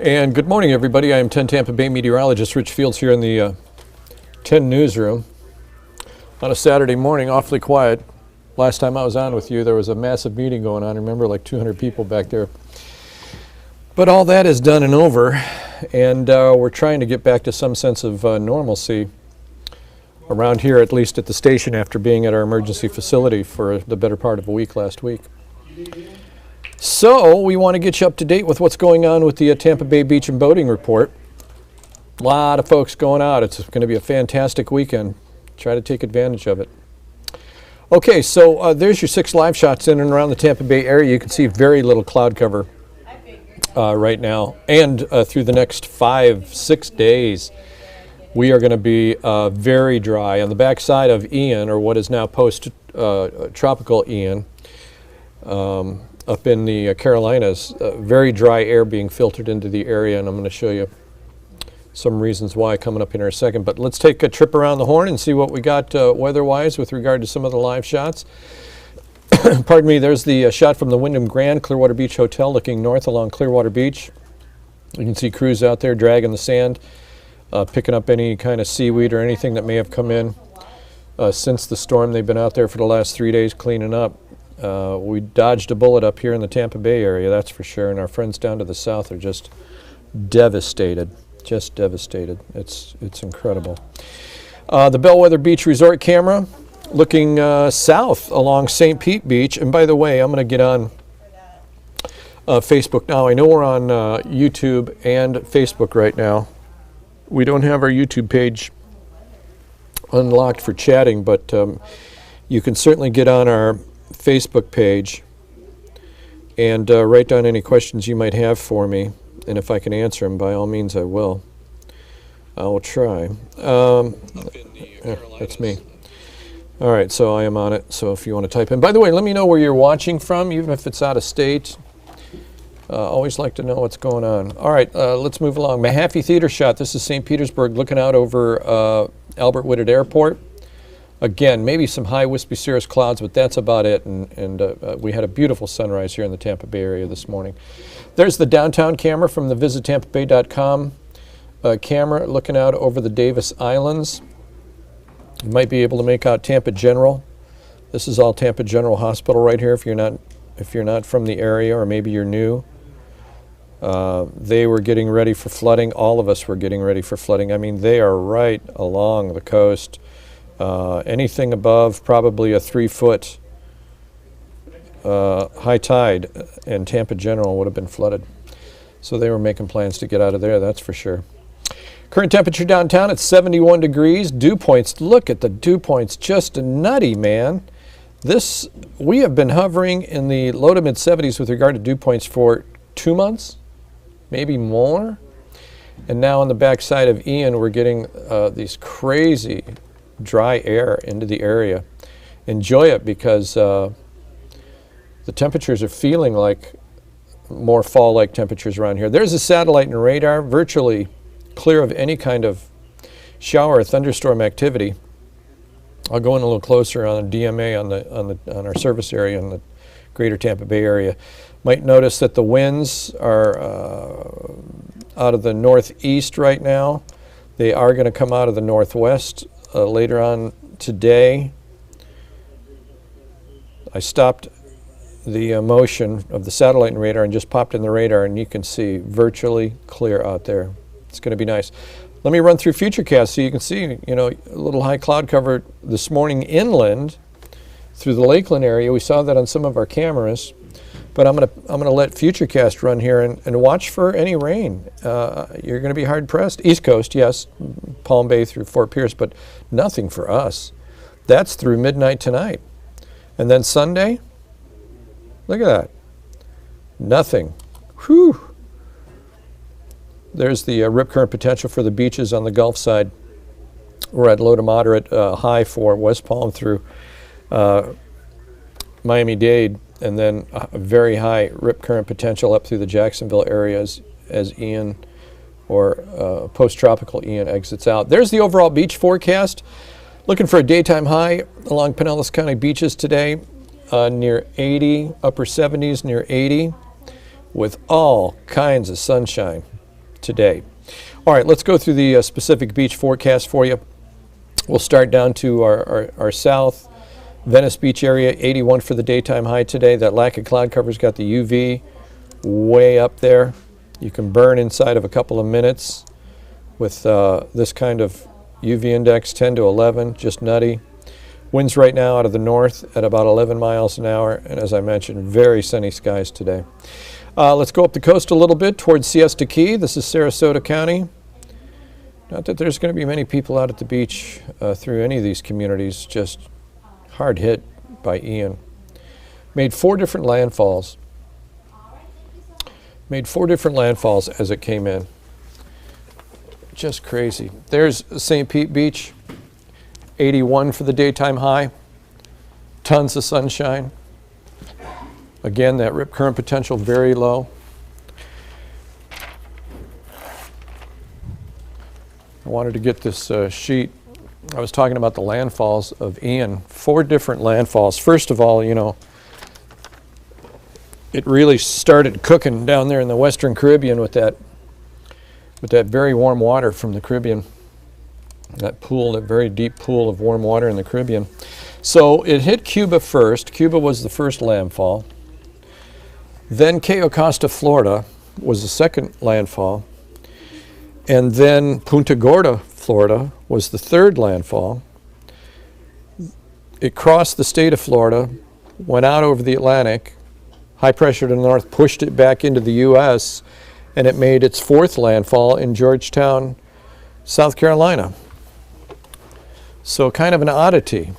And good morning, everybody. I am 10 Tampa Bay meteorologist Rich Fields here in the 10 newsroom on a Saturday morning, awfully quiet. Last time I was on with you, there was a massive meeting going on. Remember, like 200 people back there. But all that is done and over, and we're trying to get back to some sense of normalcy around here, at least at the station, after being at our emergency facility for the better part of a week last week. So we want to get you up to date with what's going on with the Tampa Bay Beach and Boating Report. A lot of folks going out. It's going to be a fantastic weekend. Try to take advantage of it. Okay, so there's your 6 live shots in and around the Tampa Bay area. You can see very little cloud cover right now. And through the next 5-6 days, we are going to be very dry. On the backside of Ian, or what is now post-tropical Ian, up in the Carolinas, very dry air being filtered into the area, and I'm going to show you some reasons why coming up in a second. But let's take a trip around the horn and see what we got weather-wise with regard to some of the live shots. Pardon me, there's the shot from the Wyndham Grand Clearwater Beach Hotel looking north along Clearwater Beach. You can see crews out there dragging the sand, picking up any kind of seaweed or anything that may have come in since the storm. They've been out there for the last 3 days cleaning up. We dodged a bullet up here in the Tampa Bay area, that's for sure, and our friends down to the south are just devastated, just devastated. It's incredible. The Bellwether Beach Resort camera looking south along St. Pete Beach, and by the way, I'm going to get on Facebook now. I know we're on YouTube and Facebook right now. We don't have our YouTube page unlocked for chatting, but you can certainly get on our Facebook page and write down any questions you might have for me, and if I can answer them, by all means I will. I will try. That's me. All right, so I am on it, so if you want to type in. By the way, let me know where you're watching from, even if it's out of state. Always like to know what's going on. All right, let's move along. Mahaffey Theater shot. This is St. Petersburg looking out over Albert Whitted Airport. Again, maybe some high wispy cirrus clouds, but that's about it. And we had a beautiful sunrise here in the Tampa Bay area this morning. There's the downtown camera from the visitTampaBay.com camera looking out over the Davis Islands. You might be able to make out Tampa General. This is all Tampa General Hospital right here. If you're not from the area, or maybe you're new, they were getting ready for flooding. All of us were getting ready for flooding. I mean, they are right along the coast. Anything above probably a 3-foot high tide and Tampa General would have been flooded. So they were making plans to get out of there, that's for sure. Current temperature downtown at 71 degrees. Dew points, look at the dew points, just nutty, man. We have been hovering in the low to mid 70s with regard to dew points for 2 months, maybe more. And now on the backside of Ian, we're getting these crazy dry air into the area. Enjoy it, because the temperatures are feeling like more fall-like temperatures around here. There's a satellite and radar, virtually clear of any kind of shower or thunderstorm activity. I'll go in a little closer on a DMA on our service area in the greater Tampa Bay area. Might notice that the winds are out of the northeast right now. They are going to come out of the northwest later on today. I stopped the motion of the satellite and radar and just popped in the radar, and you can see virtually clear out there. It's going to be nice. Let me run through Futurecast so you can see, a little high cloud cover this morning inland through the Lakeland area. We saw that on some of our cameras, but I'm gonna let Futurecast run here and watch for any rain. You're going to be hard pressed. East Coast, yes, Palm Bay through Fort Pierce, but nothing for us. That's through midnight tonight, and then Sunday. Look at that. Nothing. Whew. There's the rip current potential for the beaches on the Gulf side. We're at low to moderate high for West Palm through Miami-Dade, and then a very high rip current potential up through the Jacksonville areas as Ian or post-tropical Ian exits out. There's the overall beach forecast. Looking for a daytime high along Pinellas County beaches today, near 80, upper 70s, near 80, with all kinds of sunshine. today. All right, let's go through the specific beach forecast for you. We'll start down to our south. Venice Beach area, 81 for the daytime high today. That lack of cloud cover's got the UV way up there. You can burn inside of a couple of minutes with this kind of UV index, 10 to 11, just nutty. Winds right now out of the north at about 11 miles an hour, and as I mentioned, very sunny skies today. Let's go up the coast a little bit towards Siesta Key. This is Sarasota County. Not that there's going to be many people out at the beach through any of these communities, just hard hit by Ian. Made 4 different landfalls. Made 4 different landfalls as it came in. Just crazy. There's St. Pete Beach, 81 for the daytime high. Tons of sunshine. Again, that rip current potential very low. I wanted to get this sheet. I was talking about the landfalls of Ian. 4 different landfalls. First of all, you know, it really started cooking down there in the Western Caribbean with that very warm water from the Caribbean. That pool, that very deep pool of warm water in the Caribbean. So it hit Cuba first. Cuba was the first landfall. Then Cayo Costa, Florida was the second landfall. And then Punta Gorda, Florida was the third landfall. It crossed the state of Florida, went out over the Atlantic, high pressure to the north, pushed it back into the U.S., and it made its 4th landfall in Georgetown, South Carolina. So kind of an oddity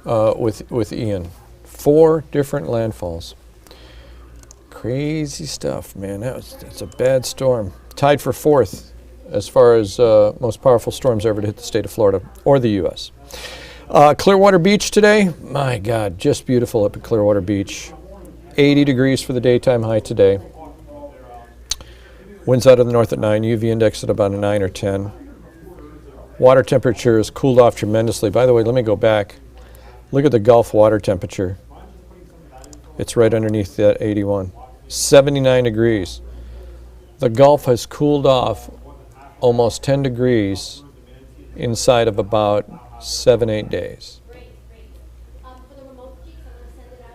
with Ian. 4 different landfalls. Crazy stuff, man. It's a bad storm. Tied for 4th as far as most powerful storms ever to hit the state of Florida or the U.S. Clearwater Beach today, my God, just beautiful up at Clearwater Beach. 80 degrees for the daytime high today. Winds out of the north at 9, UV index at about a 9 or 10. Water temperature has cooled off tremendously. By the way, let me go back. Look at the Gulf water temperature. It's right underneath that 81. 79 degrees. The Gulf has cooled off almost 10 degrees inside of about 7-8 days.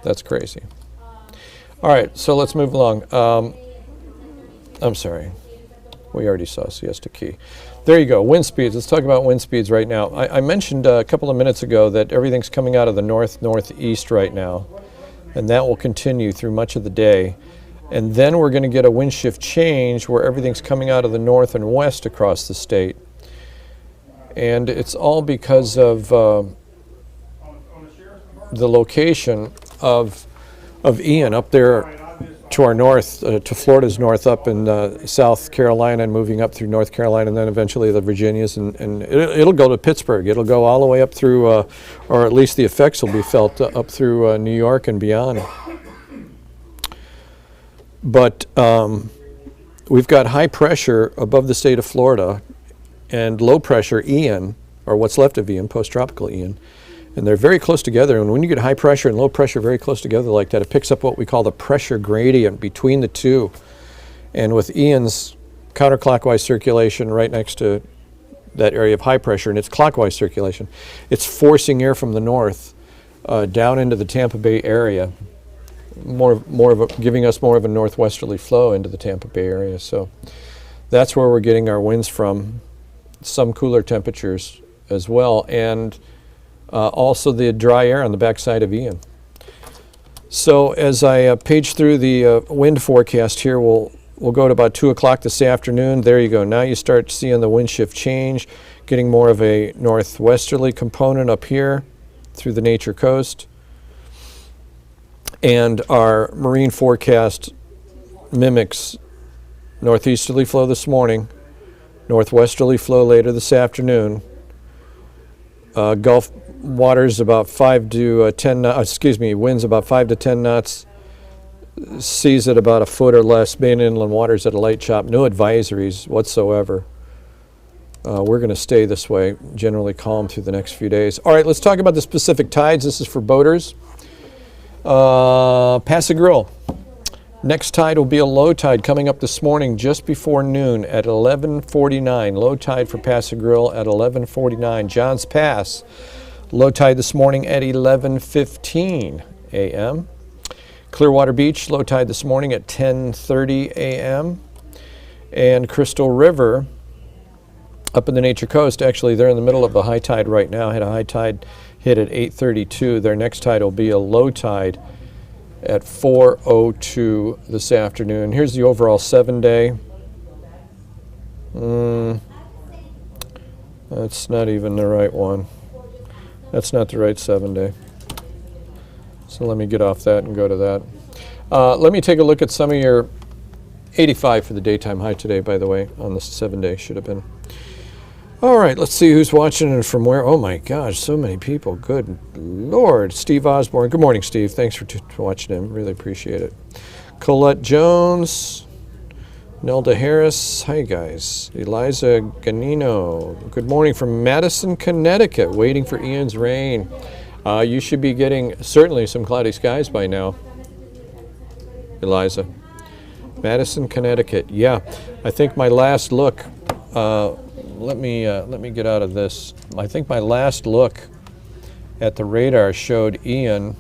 That's crazy. All right, so let's move along. I'm sorry. We already saw Siesta Key. There you go, wind speeds. Let's talk about wind speeds right now. I mentioned a couple of minutes ago that everything's coming out of the northeast right now, and that will continue through much of the day. And then we're going to get a wind shift change where everything's coming out of the north and west across the state. And it's all because of the location of Ian up there to our north, to Florida's north, up in South Carolina and moving up through North Carolina, and then eventually the Virginias, and it'll go to Pittsburgh. It'll go all the way up through, or at least the effects will be felt up through New York and beyond. But we've got high pressure above the state of Florida and low pressure Ian, or what's left of Ian, post-tropical Ian, and they're very close together. And when you get high pressure and low pressure very close together like that, it picks up what we call the pressure gradient between the two. And with Ian's counterclockwise circulation right next to that area of high pressure, and it's clockwise circulation, it's forcing air from the north down into the Tampa Bay area, giving us more of a northwesterly flow into the Tampa Bay area. So that's where we're getting our winds from. Some cooler temperatures as well, and also the dry air on the backside of Ian. So as I page through the wind forecast here, we'll go to about 2 o'clock this afternoon. There you go. Now you start seeing the wind shift change, getting more of a northwesterly component up here through the Nature Coast. And our marine forecast mimics northeasterly flow this morning, northwesterly flow later this afternoon. Gulf waters about 5 to 10 knots, winds about 5 to 10 knots, seas at about a foot or less, main inland waters at a light chop, no advisories whatsoever. We're going to stay this way, generally calm through the next few days. All right, let's talk about the specific tides. This is for boaters. Pass-a-Grille. Next tide will be a low tide coming up this morning just before noon at 11:49. Low tide for Pass Grill at 11:49. Johns Pass, low tide this morning at 11:15 a.m. Clearwater Beach, low tide this morning at 10:30 a.m. And Crystal River, up in the Nature Coast, actually they're in the middle of a high tide right now. Had a high tide hit at 8:32. Their next tide will be a low tide at 4:02 this afternoon. Here's the overall 7-day. That's not even the right one. That's not the right 7-day. So let me get off that and go to that. Let me take a look at some of your 85 for the daytime high today, by the way, on the 7-day should have been. All right, let's see who's watching and from where. Oh my gosh, so many people. Good Lord. Steve Osborne. Good morning, Steve. Thanks for watching him. Really appreciate it. Colette Jones. Nelda Harris. Hi, guys. Eliza Ganino. Good morning from Madison, Connecticut. Waiting for Ian's rain. You should be getting certainly some cloudy skies by now, Eliza. Madison, Connecticut. Yeah, I think my last look. Let me get out of this. I think my last look at the radar showed Ian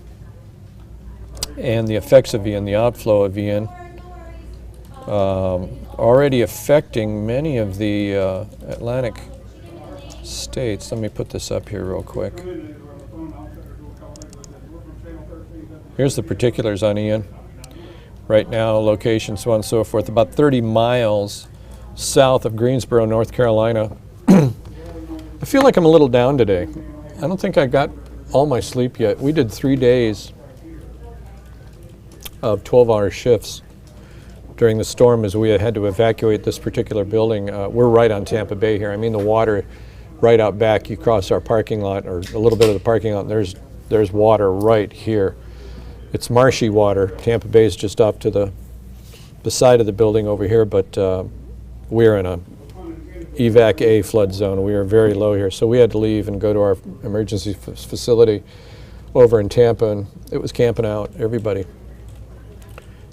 and the effects of Ian, the outflow of Ian, already affecting many of the Atlantic states. Let me put this up here real quick. Here's the particulars on Ian. Right now, location, so on and so forth, about 30 miles south of Greensboro, North Carolina. I feel like I'm a little down today. I don't think I got all my sleep yet. We did 3 days of 12-hour shifts during the storm as we had to evacuate this particular building. We're right on Tampa Bay here. I mean, the water right out back. You cross our parking lot, or a little bit of the parking lot, and there's water right here. It's marshy water. Tampa Bay is just off to the side of the building over here, but we're in a evac A flood zone. We are very low here, so we had to leave and go to our emergency facility over in Tampa, and it was camping out, everybody.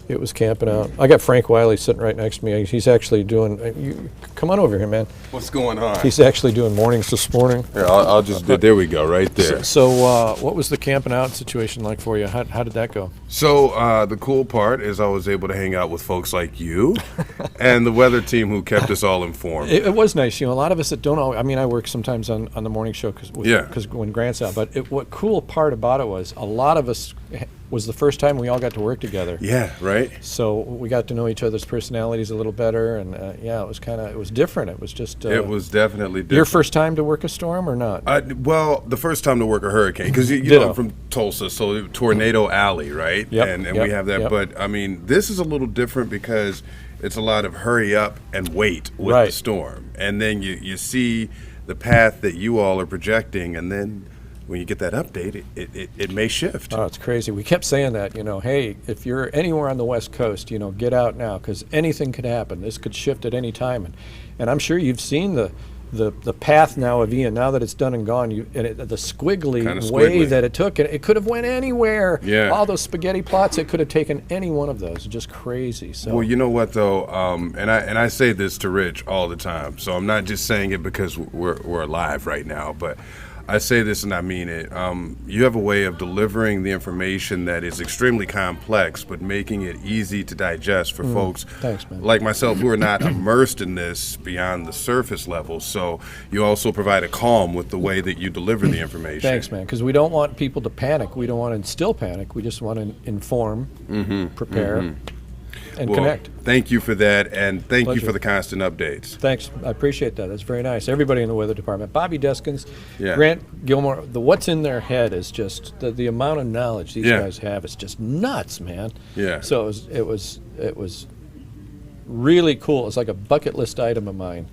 It was camping out. I got Frank Wiley sitting right next to me. He's actually doing, come on over here, man. What's going on? He's actually doing mornings this morning. Yeah, I'll just do, there we go, right there. So what was the camping out situation like for you? How did that go? So the cool part is I was able to hang out with folks like you and the weather team who kept us all informed. It was nice. You know, a lot of us that don't know, I mean, I work sometimes on the morning show because when Grant's out, but what cool part about it was a lot of us was the first time we all got to work together. Yeah, right. So we got to know each other's personalities a little better, and yeah, it was different. It was just. It was definitely different. Your first time to work a storm or not? Well, the first time to work a hurricane, because you know I'm from Tulsa, so Tornado Alley, right? Yep. And we have that, but I mean, this is a little different because it's a lot of hurry up and wait with the storm, and then you see the path that you all are projecting, and then when you get that update, it may shift. Oh, it's crazy. We kept saying that, you know, hey, if you're anywhere on the West Coast, you know, get out now because anything could happen. This could shift at any time. And I'm sure you've seen the path now of Ian, now that it's done and gone, the squiggly way that it took, it could have went anywhere. Yeah. All those spaghetti plots, it could have taken any one of those. Just crazy. So. Well, you know what, though, and I say this to Rich all the time, so I'm not just saying it because we're alive right now, but I say this and I mean it. You have a way of delivering the information that is extremely complex, but making it easy to digest for folks like myself who are not immersed in this beyond the surface level. So you also provide a calm with the way that you deliver the information. Thanks, man, because we don't want people to panic. We don't want to instill panic. We just want to inform, prepare, and connect. Thank you for that, and thank Pleasure. you for the constant updates. Thanks. I appreciate that. That's very nice. Everybody in the weather department. Bobby Deskins, Yeah. Grant Gilmore, what's in their head is just the amount of knowledge these guys have is just nuts, man. Yeah. So it was really cool. It's like a bucket list item of mine.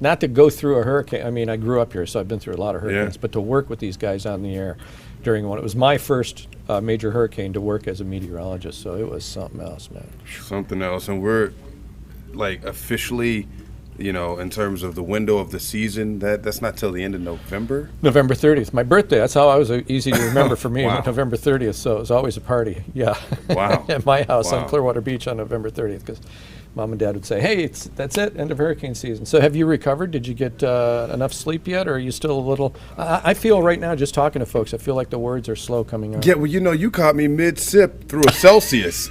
Not to go through a hurricane. I mean, I grew up here, so I've been through a lot of hurricanes, but to work with these guys on the air during one. It was my first major hurricane to work as a meteorologist, so it was something else, man. Something else, and we're like officially in terms of the window of the season, that's not till the end of November. November 30th, my birthday. That's how I was easy to remember for me. Wow. November 30th, so it was always a party. Yeah. Wow. At my house Wow. on Clearwater Beach on November 30th, because Mom and Dad would say, "Hey, that's it, end of hurricane season." So, have you recovered? Did you get enough sleep yet, or are you still a little? I feel right now, just talking to folks, I feel like the words are slow coming out. Yeah, well, you caught me mid-sip through a Celsius.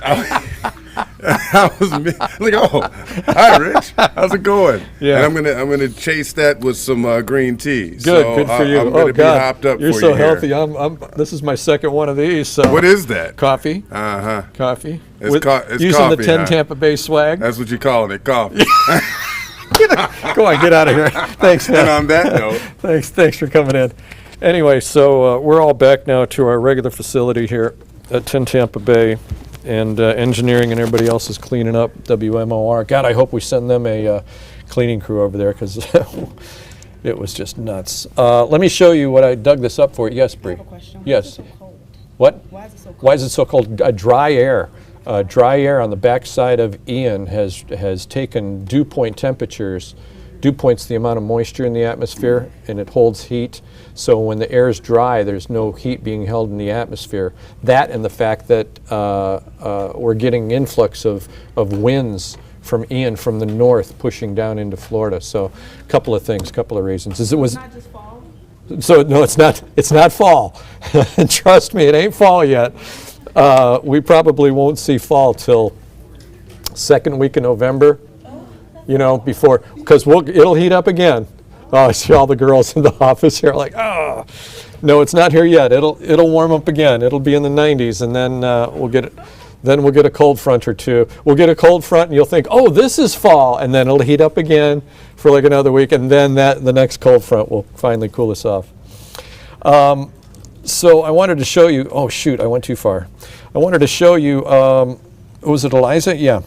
I was like, "Oh, hi, Rich. How's it going?" Yeah. And I'm gonna chase that with some green tea. Good, so good for you. I'm gonna be hopped up you're for so you here. healthy. This is my second one of these. So What is that? coffee? Uh-huh. Coffee. It's using coffee, the 10 huh? Tampa Bay swag. That's what you're calling it, coffee. Go on, get out of here. Thanks, man. And on that note, Thanks for coming in. Anyway, so we're all back now to our regular facility here at 10 Tampa Bay, and engineering and everybody else is cleaning up. WMOR. God, I hope we send them a cleaning crew over there, because it was just nuts. Let me show you what I dug this up for. Yes, Bree. I have a question. Yes. Why is it so cold? What? Why is it so cold? Why is it so cold? Dry air. Dry air on the backside of Ian has taken dew point temperatures. Dew point's the amount of moisture in the atmosphere, and it holds heat. So when the air is dry, there's no heat being held in the atmosphere. That and the fact that we're getting influx of winds from Ian from the north pushing down into Florida. So a couple of things, couple of reasons. It's not just fall? So no, it's not fall. Trust me, it ain't fall yet. We probably won't see fall till second week of November. Before, because it'll heat up again. Oh, I see all the girls in the office here like, oh, no, it's not here yet. It'll warm up again. It'll be in the 90s, and then we'll get a cold front or two. We'll get a cold front, and you'll think, oh, this is fall, and then it'll heat up again for like another week, and then the next cold front will finally cool us off. So I wanted to show you. Oh shoot, I went too far. I wanted to show you. Was it Eliza? Yeah.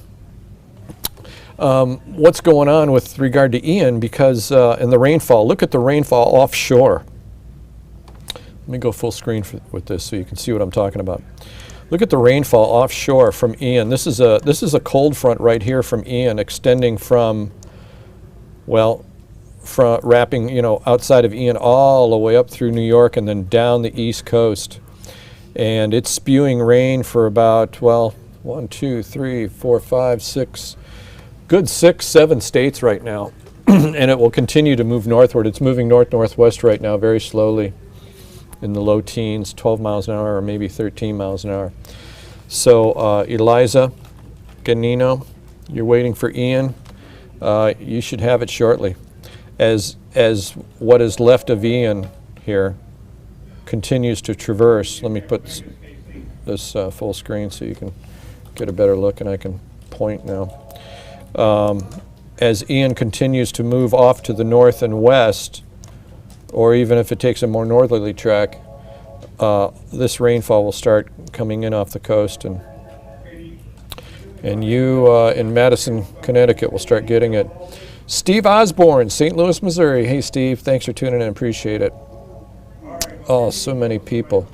What's going on with regard to Ian, because in the rainfall, look at the rainfall offshore. Let me go full screen with this so you can see what I'm talking about. Look at the rainfall offshore from Ian. This is a cold front right here from Ian, extending from wrapping outside of Ian all the way up through New York and then down the East Coast. And it's spewing rain for about 1, 2, 3, 4, 5, 6. Good 6, 7 states right now, and it will continue to move northward. It's moving north-northwest right now very slowly in the low teens, 12 miles an hour or maybe 13 miles an hour. So Eliza, Ganino, you're waiting for Ian. You should have it shortly. As what is left of Ian here continues to traverse. Let me put this full screen so you can get a better look, and I can point now. As Ian continues to move off to the north and west, or even if it takes a more northerly track, this rainfall will start coming in off the coast, and you in Madison, Connecticut will start getting it. Steve Osborne, St. Louis, Missouri. Hey Steve, thanks for tuning in, appreciate it. Oh, so many people.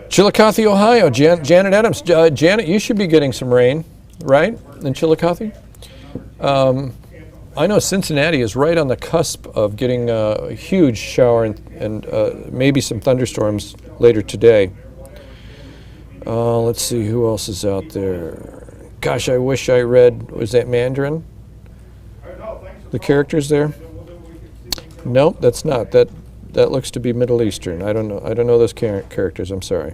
Chillicothe, Ohio, Janet Adams. Janet, you should be getting some rain, right, in Chillicothe? I know Cincinnati is right on the cusp of getting a huge shower and maybe some thunderstorms later today. Let's see, who else is out there? Gosh, I wish I read, was that Mandarin? The characters there? Nope, that's not. That looks to be Middle Eastern. I don't know those characters, I'm sorry.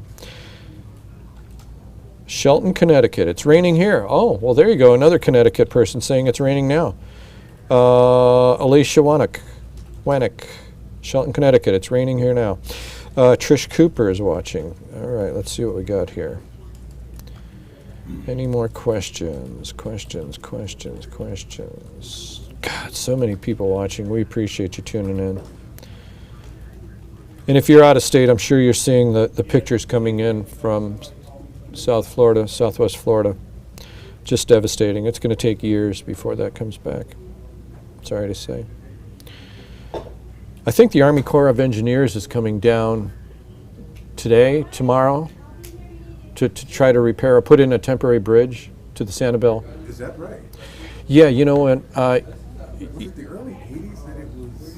Shelton, Connecticut. It's raining here. Oh, well, there you go. Another Connecticut person saying it's raining now. Alicia Wanek, Shelton, Connecticut. It's raining here now. Trish Cooper is watching. All right, let's see what we got here. Any more questions? Questions. God, so many people watching. We appreciate you tuning in. And if you're out of state, I'm sure you're seeing the pictures coming in from South Florida, Southwest Florida. Just devastating. It's going to take years before that comes back. Sorry to say. I think the Army Corps of Engineers is coming down today, tomorrow, to try to put in a temporary bridge to the Sanibel. is that right? Yeah, you know, and Was it the early 80s that it was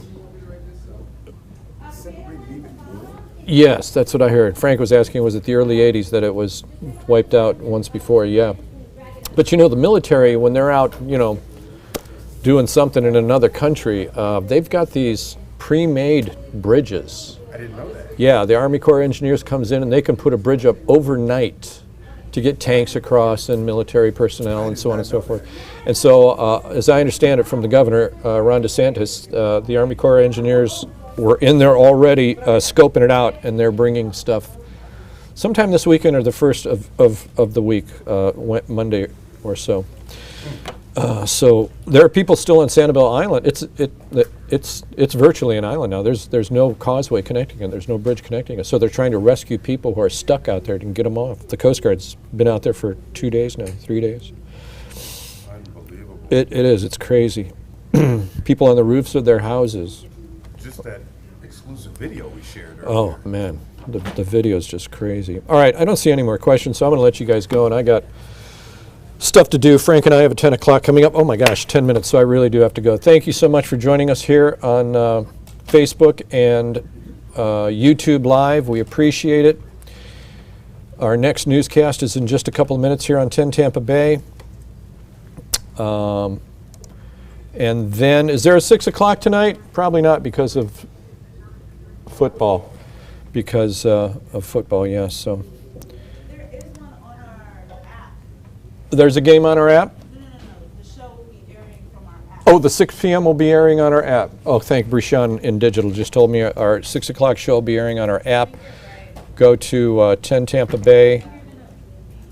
separated even more? Yes, that's what I heard. Frank was asking, was it the early 80s that it was wiped out once before? Yeah. But the military, when they're out, doing something in another country, they've got these pre-made bridges. I didn't know that. Yeah, the Army Corps of Engineers comes in and they can put a bridge up overnight to get tanks across and military personnel and so on and so forth. And so, as I understand it from the governor, Ron DeSantis, the Army Corps of Engineers were in there already scoping it out, and they're bringing stuff sometime this weekend or the first of the week, Monday or so. So there are people still on Sanibel Island. It's virtually an island now. There's no causeway connecting it. There's no bridge connecting it. So they're trying to rescue people who are stuck out there and get them off. The Coast Guard's been out there for 2 days now, 3 days. Unbelievable. It is. It's crazy. People on the roofs of their houses. Just that exclusive video we shared earlier. Oh man, the video is just crazy. All right, I don't see any more questions, so I'm going to let you guys go, and I got stuff to do. Frank and I have a 10 o'clock coming up. Oh my gosh, 10 minutes, so I really do have to go. Thank you so much for joining us here on Facebook and YouTube Live. We appreciate it. Our next newscast is in just a couple of minutes here on 10 Tampa Bay. And then, is there a 6 o'clock tonight? Probably not because of football. Because of football, yes. So. There is one on our app. There's a game on our app? No. The show will be airing from our app. Oh, the 6 p.m. will be airing on our app. Oh, thank Brishan in Digital just told me our 6 o'clock show will be airing on our app. Go to 10 Tampa Bay.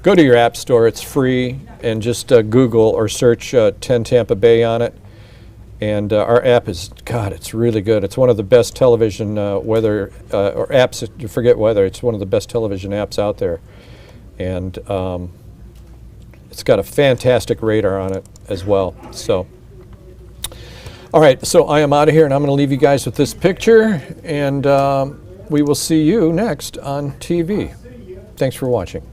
Go to your app store. It's free. And just Google or search 10 Tampa Bay on it. And our app is, God, it's really good. It's one of the best television weather, or apps, you forget weather, it's one of the best television apps out there. And it's got a fantastic radar on it as well. So, all right, so I am out of here, and I'm going to leave you guys with this picture, and we will see you next on TV. Thanks for watching.